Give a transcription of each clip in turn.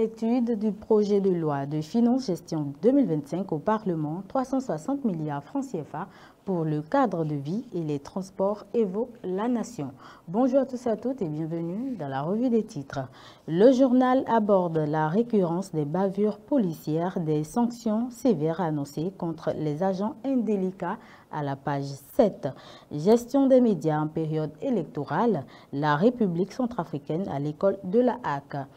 Étude du projet de loi de finances gestion 2025 au Parlement, 360 milliards francs CFA pour le cadre de vie et les transports évoque la nation. Bonjour à tous et à toutes et bienvenue dans la revue des titres. Le journal aborde la récurrence des bavures policières, des sanctions sévères annoncées contre les agents indélicats à la page 7. Gestion des médias en période électorale, la République centrafricaine à l'école de la HAC.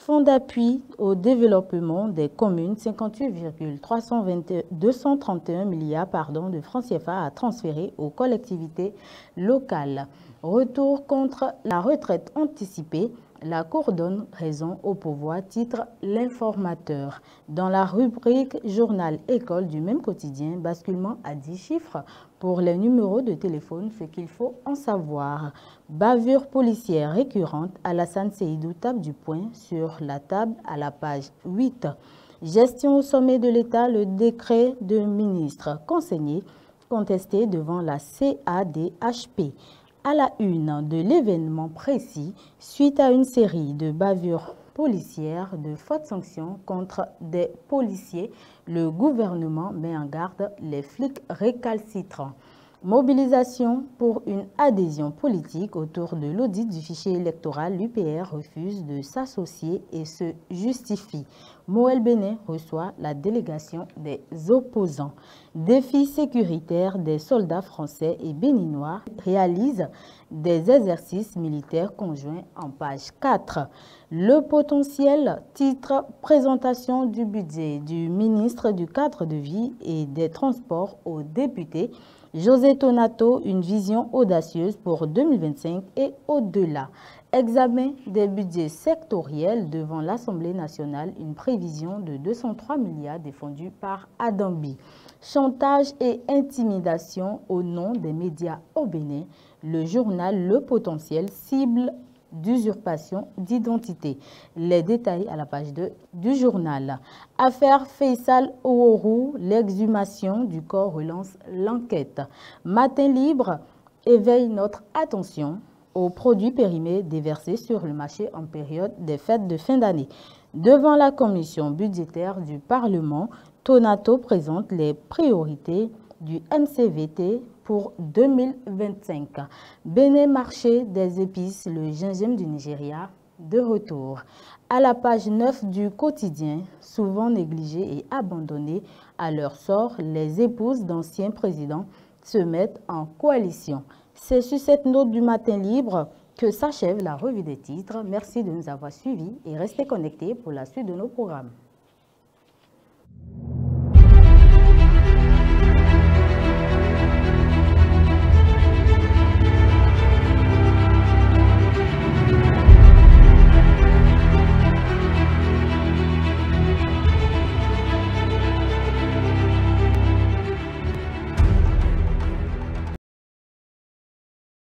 Fonds d'appui au développement des communes, 58,231 milliards de francs CFA à transférer aux collectivités locales. Retour contre la retraite anticipée, la Cour donne raison au pouvoir, titre l'informateur. Dans la rubrique Journal École du même quotidien, basculement à 10 chiffres pour les numéros de téléphone, ce qu'il faut en savoir. Bavure policière récurrente, Alassane Seydou tape du poing sur la table à la page 8. Gestion au sommet de l'État, le décret de ministre consigné, contesté devant la CADHP. À la une de l'événement précis, suite à une série de bavures policières, de fortes sanctions contre des policiers, le gouvernement met en garde les flics récalcitrants. Mobilisation pour une adhésion politique autour de l'audit du fichier électoral, l'UPR refuse de s'associer et se justifie. Moël Bénin reçoit la délégation des opposants. Défi sécuritaire des soldats français et béninois réalisent des exercices militaires conjoints en page 4. Le potentiel, titre présentation du budget du ministre du cadre de vie et des transports aux députés. José Tonato, une vision audacieuse pour 2025 et au-delà. Examen des budgets sectoriels devant l'Assemblée nationale, une prévision de 203 milliards défendue par Adambi. Chantage et intimidation au nom des médias au Bénin, le journal Le Potentiel cible d'usurpation d'identité. Les détails à la page 2 du journal. Affaire Faisal Ouourou, l'exhumation du corps relance l'enquête. Matin libre éveille notre attention aux produits périmés déversés sur le marché en période des fêtes de fin d'année. Devant la commission budgétaire du Parlement, Tonato présente les priorités du MCVT pour 2025. Bénin marché des épices, le gingembre du Nigeria, de retour. À la page 9 du quotidien, souvent négligés et abandonnés à leur sort, les épouses d'anciens présidents se mettent en coalition. C'est sur cette note du matin libre que s'achève la revue des titres. Merci de nous avoir suivis et restez connectés pour la suite de nos programmes.